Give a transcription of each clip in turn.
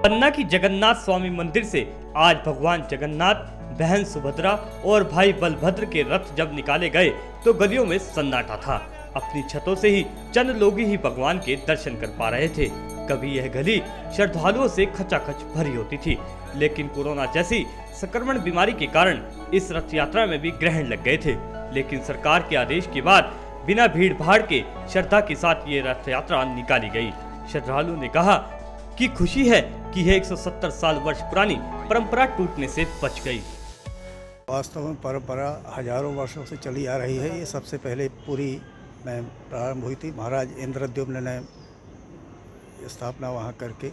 पन्ना की जगन्नाथ स्वामी मंदिर से आज भगवान जगन्नाथ, बहन सुभद्रा और भाई बलभद्र के रथ जब निकाले गए तो गलियों में सन्नाटा था। अपनी छतों से ही चंद लोग ही भगवान के दर्शन कर पा रहे थे। कभी यह गली श्रद्धालुओं से खचाखच भरी होती थी, लेकिन कोरोना जैसी संक्रमण बीमारी के कारण इस रथ यात्रा में भी ग्रहण लग गए थे। लेकिन सरकार के आदेश के बाद बिना भीड़ भाड़ के श्रद्धा के साथ ये रथ यात्रा निकाली गई। श्रद्धालुओं ने कहा कि खुशी है कि यह 170 साल वर्ष पुरानी परंपरा टूटने से बच गई। वास्तव में परंपरा हजारों वर्षों से चली आ रही है। ये सबसे पहले पूरी में प्रारंभ हुई थी। महाराज इंद्रद्युम्न ने स्थापना वहाँ करके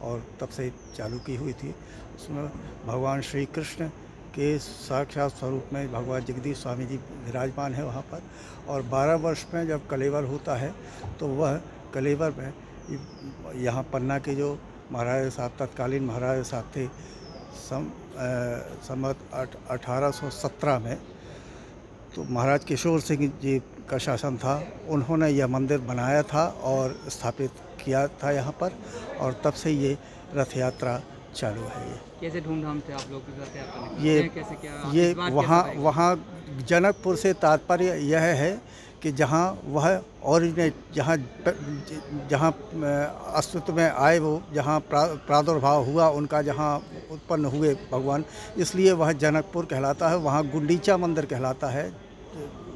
और तब से चालू की हुई थी। उसमें भगवान श्री कृष्ण के साक्षात स्वरूप में भगवान जगदीश स्वामी जी विराजमान है वहाँ पर। और 12 वर्ष में जब कलेवर होता है तो वह कलेवर में यहाँ पन्ना के जो महाराज साहब, तत्कालीन महाराज साहब थे, संवत 1817 में, तो महाराज किशोर सिंह जी का शासन था। उन्होंने यह मंदिर बनाया था और स्थापित किया था यहाँ पर, और तब से ये रथ यात्रा चालू है। ये कैसे धूमधाम से आप लोग रथ यात्रा ये वहाँ जनकपुर से तात्पर्य यह है कि जहाँ वह ओरिजिनेट, जहाँ अस्तित्व में आए, वो जहाँ प्रादुर्भाव हुआ उनका, जहाँ उत्पन्न हुए भगवान, इसलिए वह जनकपुर कहलाता है। वहाँ गुंडीचा मंदिर कहलाता है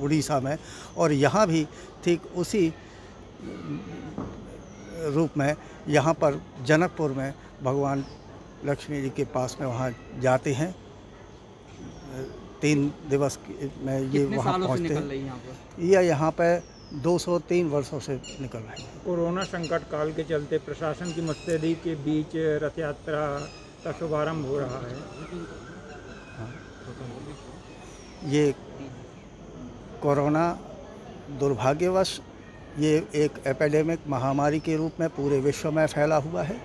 उड़ीसा में। और यहाँ भी ठीक उसी रूप में यहाँ पर जनकपुर में भगवान लक्ष्मी जी के पास में वहाँ जाते हैं। 3 दिवस में ये वहाँ पहुँचते हैं। यह यहाँ पे 203 वर्षों से निकल रही है। कोरोना संकट काल के चलते प्रशासन की मुस्तैदी के बीच रथ यात्रा का शुभारंभ हो रहा है। हाँ। ये कोरोना दुर्भाग्यवश ये एक एपिडेमिक महामारी के रूप में पूरे विश्व में फैला हुआ है,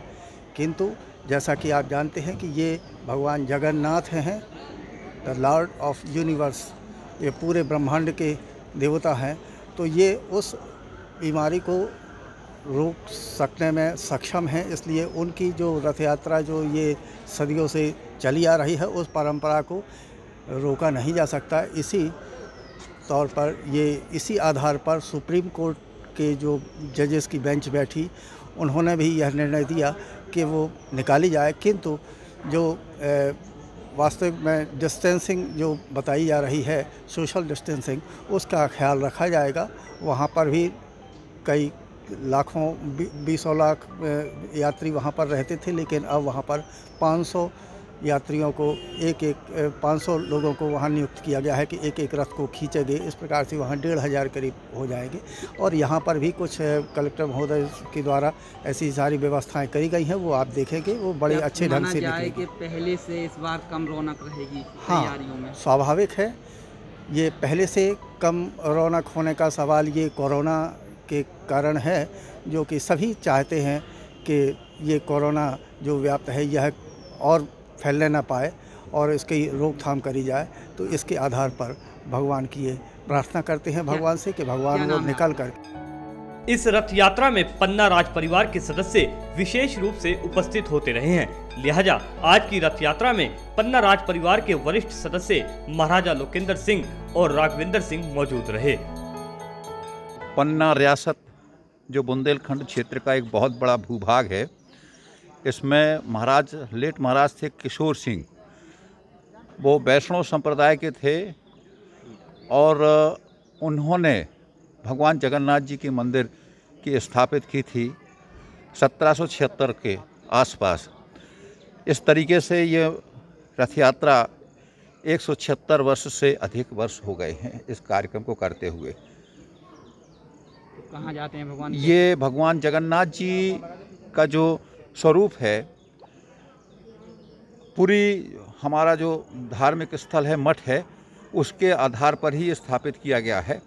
किंतु जैसा कि आप जानते हैं कि ये भगवान जगन्नाथ हैं, द लॉर्ड ऑफ यूनिवर्स, ये पूरे ब्रह्मांड के देवता हैं। तो ये उस बीमारी को रोक सकने में सक्षम हैं, इसलिए उनकी जो रथ यात्रा जो ये सदियों से चली आ रही है, उस परंपरा को रोका नहीं जा सकता। इसी तौर पर इसी आधार पर सुप्रीम कोर्ट के जो जजेस की बेंच बैठी, उन्होंने भी यह निर्णय दिया कि वो निकाली जाए, किंतु जो वास्तविक में डिस्टेंसिंग जो बताई जा रही है, सोशल डिस्टेंसिंग, उसका ख्याल रखा जाएगा। वहाँ पर भी कई लाखों 20 लाख यात्री वहाँ पर रहते थे, लेकिन अब वहाँ पर 500 यात्रियों को 500 लोगों को वहाँ नियुक्त किया गया है कि एक रथ को खींचेंगे। इस प्रकार से वहाँ 1,500 करीब हो जाएंगे। और यहाँ पर भी कुछ कलेक्टर महोदय के द्वारा ऐसी सारी व्यवस्थाएं करी गई हैं, वो आप देखेंगे, वो बड़े अच्छे ढंग से निकलेगी। पहले से इस बार कम रौनक रहेगी तैयारियों में। हाँ, स्वाभाविक है। ये पहले से कम रौनक होने का सवाल ये कोरोना के कारण है, जो कि सभी चाहते हैं कि ये कोरोना जो व्याप्त है यह और फैलने ना पाए और इसकी रोकथाम करी जाए। तो इसके आधार पर भगवान की ये प्रार्थना करते हैं भगवान से कि भगवान वो निकल कर। इस रथ यात्रा में पन्ना राज परिवार के सदस्य विशेष रूप से उपस्थित होते रहे हैं, लिहाजा आज की रथ यात्रा में पन्ना राज परिवार के वरिष्ठ सदस्य महाराजा लोकेंद्र सिंह और राघवेंद्र सिंह मौजूद रहे। पन्ना रियासत जो बुंदेलखंड क्षेत्र का एक बहुत बड़ा भूभाग है, इसमें लेट महाराज थे किशोर सिंह। वो वैष्णव संप्रदाय के थे और उन्होंने भगवान जगन्नाथ जी के मंदिर की स्थापित की थी 1776 के आसपास। इस तरीके से ये रथ यात्रा 176 वर्ष से अधिक वर्ष हो गए हैं इस कार्यक्रम को करते हुए। कहाँ जाते हैं भगवान? ये भगवान जगन्नाथ जी का जो स्वरूप है, पूरी हमारा जो धार्मिक स्थल है, मठ है, उसके आधार पर ही स्थापित किया गया है।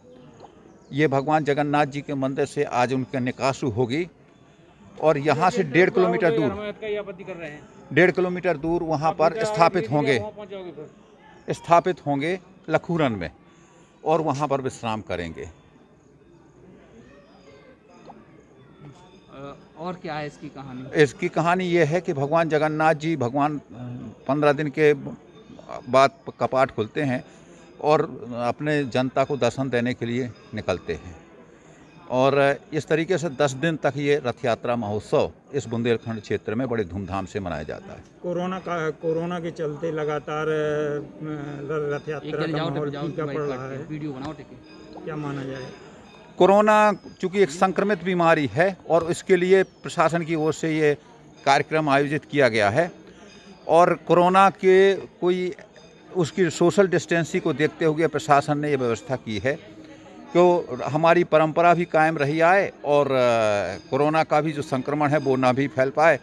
ये भगवान जगन्नाथ जी के मंदिर से आज उनकी निकासी होगी और यहाँ से 1.5 किलोमीटर दूर 1.5 किलोमीटर दूर वहाँ पर स्थापित होंगे लखूरन में, और वहाँ पर विश्राम करेंगे। और क्या है इसकी कहानी? इसकी कहानी ये है कि भगवान जगन्नाथ जी 15 दिन के बाद कपाट खुलते हैं और अपने जनता को दर्शन देने के लिए निकलते हैं। और इस तरीके से 10 दिन तक ये रथ यात्रा महोत्सव इस बुंदेलखंड क्षेत्र में बड़े धूमधाम से मनाया जाता है। कोरोना के चलते लगातार रथ यात्रा का माहौल फीका पड़ रहा है, वीडियो बनाओ क्या माना जाए? कोरोना चूँकि एक संक्रमित बीमारी है और इसके लिए प्रशासन की ओर से ये कार्यक्रम आयोजित किया गया है और कोरोना के कोई उसकी सोशल डिस्टेंसिंग को देखते हुए प्रशासन ने ये व्यवस्था की है कि हमारी परंपरा भी कायम रही आए और कोरोना का भी जो संक्रमण है वो ना भी फैल पाए,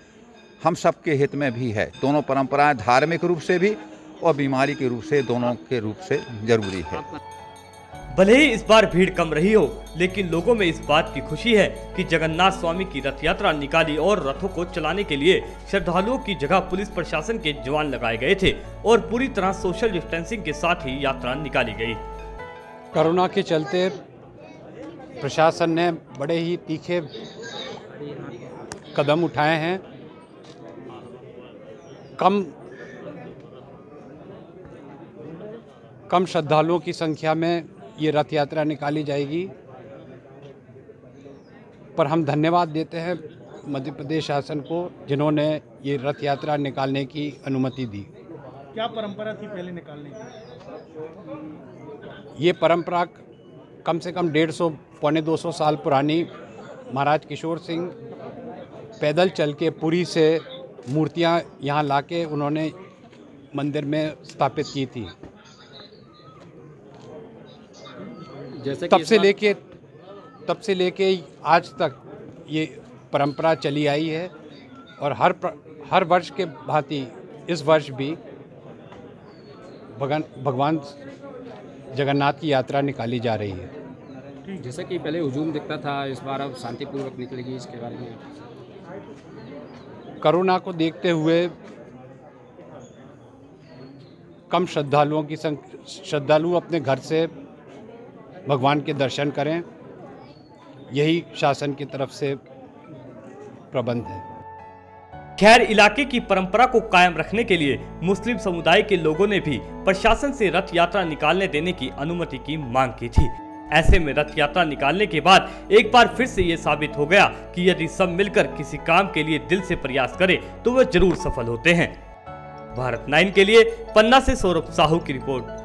हम सबके हित में भी है। दोनों परंपराएं धार्मिक रूप से भी और बीमारी के रूप से, दोनों के रूप से जरूरी है। भले ही इस बार भीड़ कम रही हो, लेकिन लोगों में इस बात की खुशी है कि जगन्नाथ स्वामी की रथ यात्रा निकाली और रथों को चलाने के लिए श्रद्धालुओं की जगह पुलिस प्रशासन के जवान लगाए गए थे और पूरी तरह सोशल डिस्टेंसिंग के साथ ही यात्रा निकाली गई। कोरोना के चलते प्रशासन ने बड़े ही तीखे कदम उठाए हैं। कम श्रद्धालुओं की संख्या में ये रथ यात्रा निकाली जाएगी, पर हम धन्यवाद देते हैं मध्य प्रदेश शासन को जिन्होंने ये रथ यात्रा निकालने की अनुमति दी। क्या परंपरा थी पहले निकालने की? ये परंपरा कम से कम 150 पौने 200 साल पुरानी। महाराज किशोर सिंह पैदल चल के पुरी से मूर्तियां यहाँ लाके उन्होंने मंदिर में स्थापित की थी। जैसे तब से लेके आज तक ये परंपरा चली आई है और हर वर्ष के भांति इस वर्ष भी भगवान जगन्नाथ की यात्रा निकाली जा रही है। जैसा कि पहले हुजूम दिखता था, इस बार अब शांतिपूर्वक निकलेगी, इसके बारे में? कोरोना को देखते हुए कम श्रद्धालु अपने घर से भगवान के दर्शन करें, यही शासन की तरफ से प्रबंध है। खैर, इलाके की परंपरा को कायम रखने के लिए मुस्लिम समुदाय के लोगों ने भी प्रशासन से रथ यात्रा निकालने देने की अनुमति की मांग की थी। ऐसे में रथ यात्रा निकालने के बाद एक बार फिर से ये साबित हो गया कि यदि सब मिलकर किसी काम के लिए दिल से प्रयास करें तो वह जरूर सफल होते हैं। भारत 9 के लिए पन्ना से सौरभ साहू की रिपोर्ट।